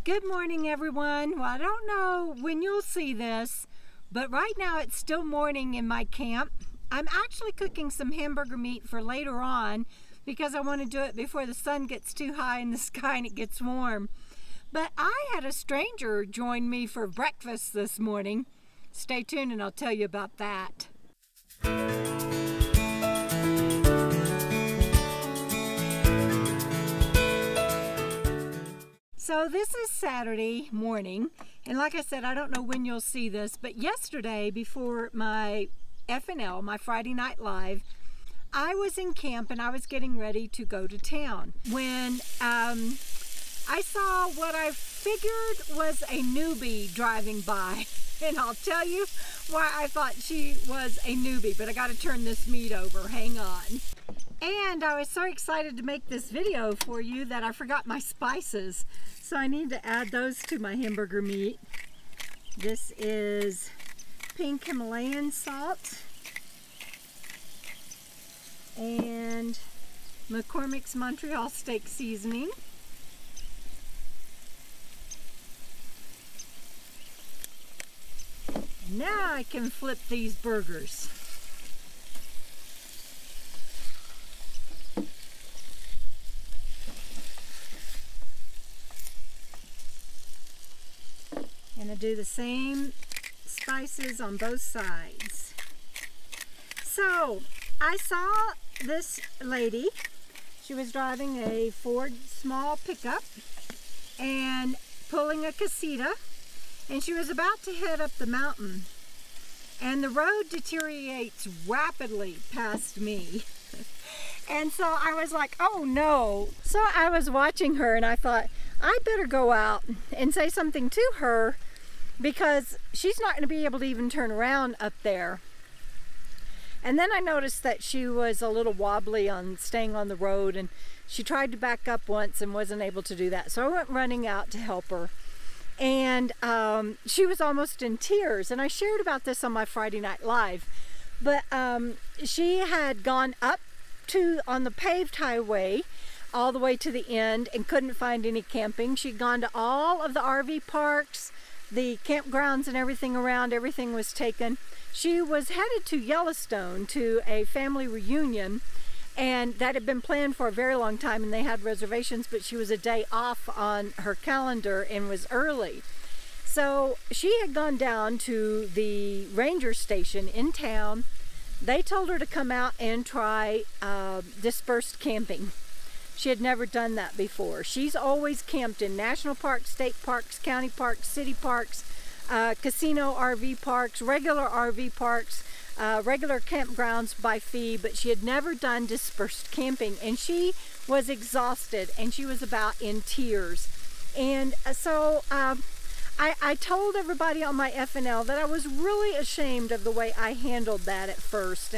Good morning, everyone. Well, I don't know when you'll see this, but right now it's still morning in my camp. I'm actually cooking some hamburger meat for later on because I want to do it before the sun gets too high in the sky and it gets warm. But I had a stranger join me for breakfast this morning. Stay tuned and I'll tell you about that. So this is Saturday morning, and like I said, I don't know when you'll see this, but yesterday before my FNL, my Friday Night Live, I was in camp and I was getting ready to go to town when I saw what I figured was a newbie driving by. And I'll tell you why I thought she was a newbie, but I got to turn this meat over. Hang on. And I was so excited to make this video for you that I forgot my spices. So I need to add those to my hamburger meat. This is pink Himalayan salt and McCormick's Montreal steak seasoning. Now I can flip these burgers. And I do the same spices on both sides. So I saw this lady. She was driving a Ford small pickup and pulling a casita, and she was about to head up the mountain, and the road deteriorates rapidly past me. And so I was like, oh no. So I was watching her and I thought, I better go out and say something to her because she's not going to be able to even turn around up there. And then I noticed that she was a little wobbly on staying on the road, and she tried to back up once and wasn't able to do that. So I went running out to help her. And she was almost in tears, and I shared about this on my Friday Night Live, but she had gone up on the paved highway all the way to the end and couldn't find any camping. She'd gone to all of the RV parks, the campgrounds and everything around. Everything was taken. She was headed to Yellowstone to a family reunion, and that had been planned for a very long time, and they had reservations, but she was a day off on her calendar and was early. So she had gone down to the ranger station in town. They told her to come out and try dispersed camping. She had never done that before. She's always camped in national parks, state parks, county parks, city parks, casino RV parks, regular RV parks, regular campgrounds by fee, but she had never done dispersed camping, and she was exhausted and she was about in tears. And so I told everybody on my FNL that I was really ashamed of the way I handled that at first,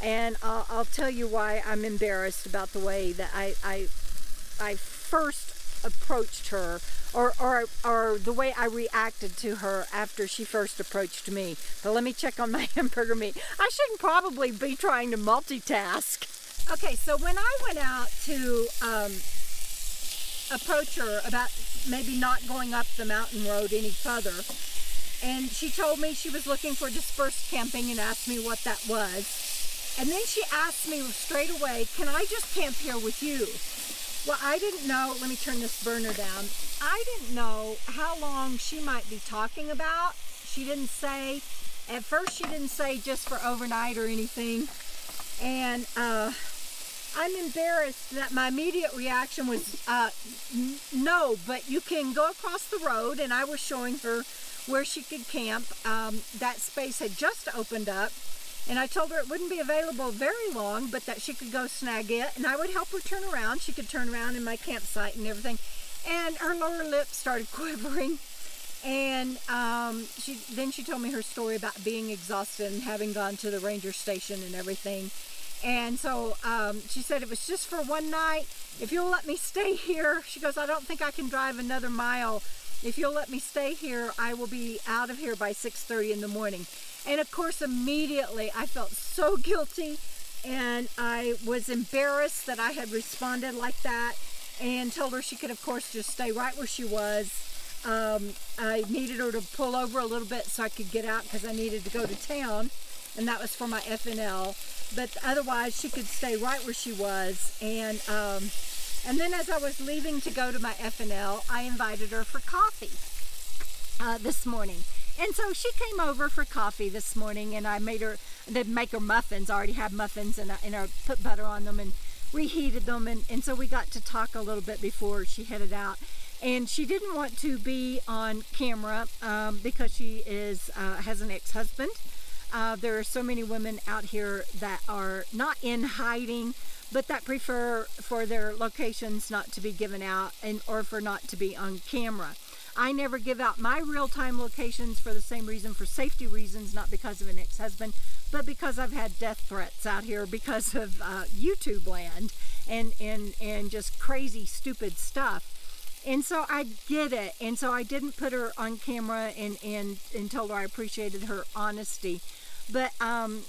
and I'll tell you why I'm embarrassed about the way that I first approached her, or the way I reacted to her after she first approached me. But let me check on my hamburger meat. I shouldn't probably be trying to multitask. Okay, so when I went out to approach her about maybe not going up the mountain road any further, and she told me she was looking for dispersed camping and asked me what that was. And then she asked me straight away, can I just camp here with you? Well, I didn't know, let me turn this burner down. I didn't know how long she might be talking about. She didn't say, at first she didn't say just for overnight or anything. And I'm embarrassed that my immediate reaction was, no, but you can go across the road, and I was showing her where she could camp. That space had just opened up. And I told her it wouldn't be available very long, but that she could go snag it, and I would help her turn around. She could turn around in my campsite and everything. And her lower lip started quivering. And then she told me her story about being exhausted and having gone to the ranger station and everything. And so she said it was just for one night. If you'll let me stay here, she goes, I don't think I can drive another mile. If you'll let me stay here, I will be out of here by 6:30 in the morning. And of course, immediately I felt so guilty, and I was embarrassed that I had responded like that, and told her she could of course just stay right where she was. I needed her to pull over a little bit so I could get out because I needed to go to town, and that was for my FNL. But otherwise, she could stay right where she was. And then as I was leaving to go to my FNL, I invited her for coffee this morning. And so she came over for coffee this morning, and I made her, didn't make her muffins. I already had muffins, and I put butter on them and reheated them. And so we got to talk a little bit before she headed out. And she didn't want to be on camera because she has an ex-husband. There are so many women out here that are not in hiding, but that prefer for their locations not to be given out or for not to be on camera. I never give out my real-time locations for the same reason, for safety reasons, not because of an ex-husband, but because I've had death threats out here because of YouTube land and just crazy, stupid stuff. And so I get it. And so I didn't put her on camera and told her I appreciated her honesty. But I'm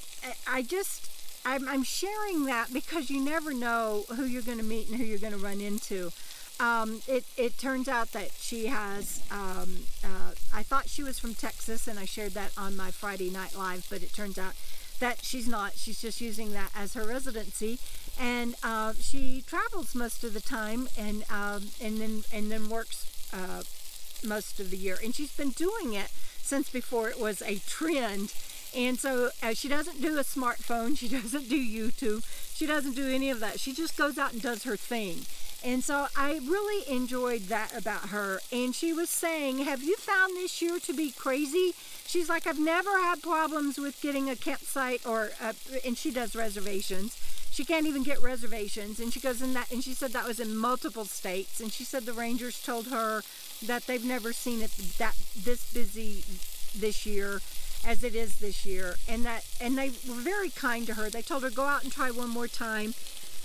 sharing that because you never know who you're going to meet and who you're going to run into. It turns out that she has, I thought she was from Texas, and I shared that on my Friday Night Live, but it turns out that she's not. She's just using that as her residency, and she travels most of the time, and then works most of the year. And she's been doing it since before it was a trend. And so she doesn't do a smartphone, she doesn't do YouTube, she doesn't do any of that. She just goes out and does her thing. And so I really enjoyed that about her. And she was saying, have you found this year to be crazy? She's like, I've never had problems with getting a campsite and she does reservations. She can't even get reservations. And she goes in that, and she said that was in multiple states. And she said the rangers told her that they've never seen it this busy this year as it is this year, and they were very kind to her. They told her go out and try one more time,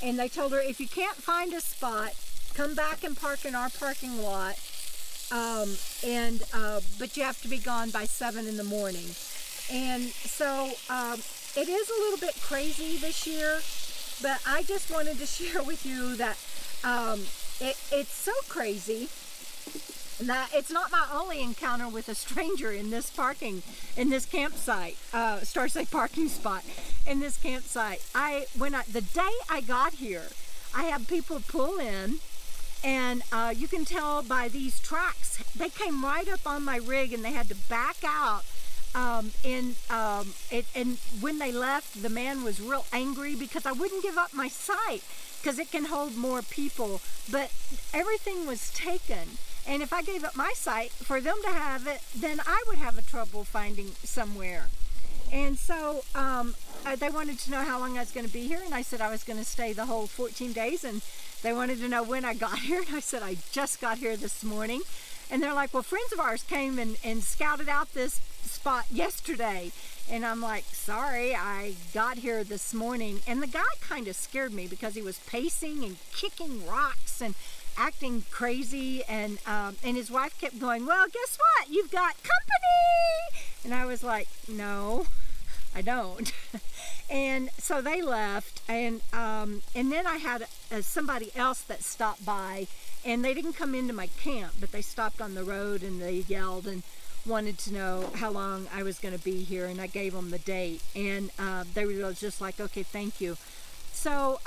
and they told her if you can't find a spot, come back and park in our parking lot, but you have to be gone by 7 in the morning. And so it is a little bit crazy this year, but I just wanted to share with you that it's so crazy that it's not my only encounter with a stranger in this campsite, Starstate parking spot, in this campsite. The day I got here, I had people pull in, and you can tell by these tracks, they came right up on my rig, and they had to back out. And when they left, the man was real angry because I wouldn't give up my site because it can hold more people, but everything was taken. And if I gave up my site for them to have it, then I would have a trouble finding somewhere. And so they wanted to know how long I was going to be here, and I said I was going to stay the whole 14 days, and they wanted to know when I got here, and I said I just got here this morning. And they're like, well, friends of ours came and scouted out this spot yesterday. And I'm like, sorry, I got here this morning. And the guy kind of scared me because he was pacing and kicking rocks and acting crazy, and his wife kept going, well, guess what, you've got company. And I was like, no, I don't. And so they left, and then I had somebody else that stopped by, and they didn't come into my camp, but they stopped on the road, and they yelled and wanted to know how long I was going to be here, and I gave them the date, and they were just like, okay, thank you. So,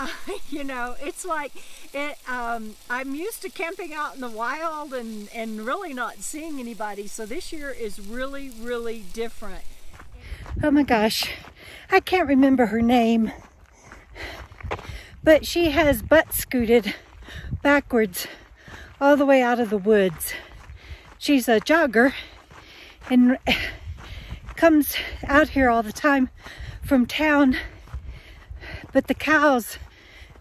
you know, it's like, I'm used to camping out in the wild and really not seeing anybody. So this year is really, really different. Oh my gosh, I can't remember her name, but she has butt scooted backwards all the way out of the woods. She's a jogger and comes out here all the time from town. But the cows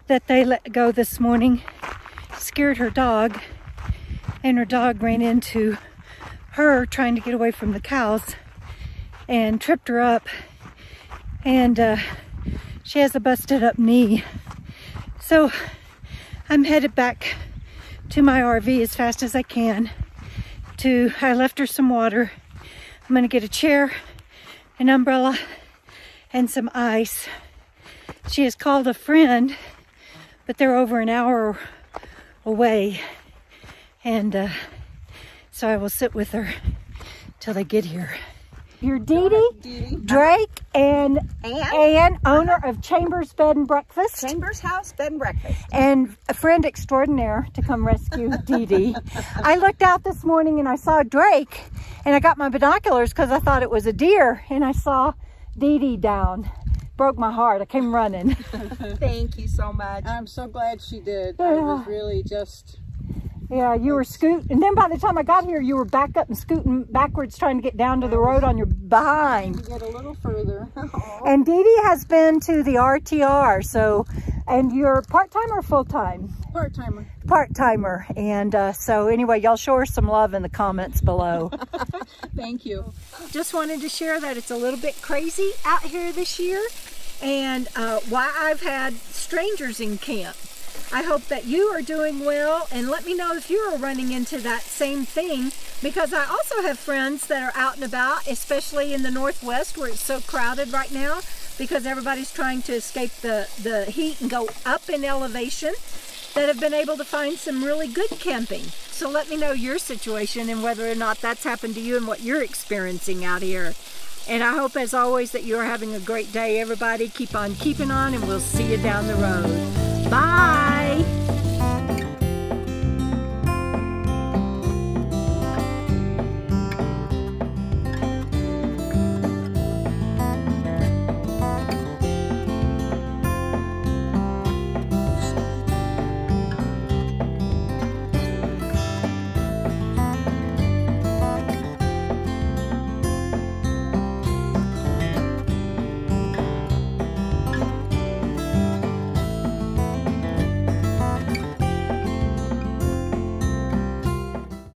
that they let go this morning scared her dog, and her dog ran into her trying to get away from the cows and tripped her up, and she has a busted up knee. So I'm headed back to my RV as fast as I can. I left her some water. I'm gonna get a chair, an umbrella, and some ice. She has called a friend, but they're over an hour away, and So I will sit with her till they get here. You're Dee, Drake, and Ann, owner of Chambers Bed and Breakfast. Chambers House Bed and Breakfast. And a friend extraordinaire to come rescue Dee. I looked out this morning and I saw Drake, and I got my binoculars because I thought it was a deer, and I saw Dee down. Broke my heart. I came running. Thank you so much. I'm so glad she did. I was really just... Yeah, you were scooting, and then by the time I got here, you were back up and scooting backwards trying to get down to the road on your behind. Get a little further. And Dee has been to the RTR, so, and you're part-time or full-time? Part-timer. Part-timer, and so anyway, y'all show her some love in the comments below. Thank you. Just wanted to share that it's a little bit crazy out here this year, and why I've had strangers in camp. I hope that you are doing well, and let me know if you are running into that same thing, because I also have friends that are out and about, especially in the Northwest where it's so crowded right now because everybody's trying to escape the heat and go up in elevation, that have been able to find some really good camping. So let me know your situation and whether or not that's happened to you and what you're experiencing out here. And I hope, as always, that you're having a great day, everybody. Keep on keeping on, and we'll see you down the road. Bye!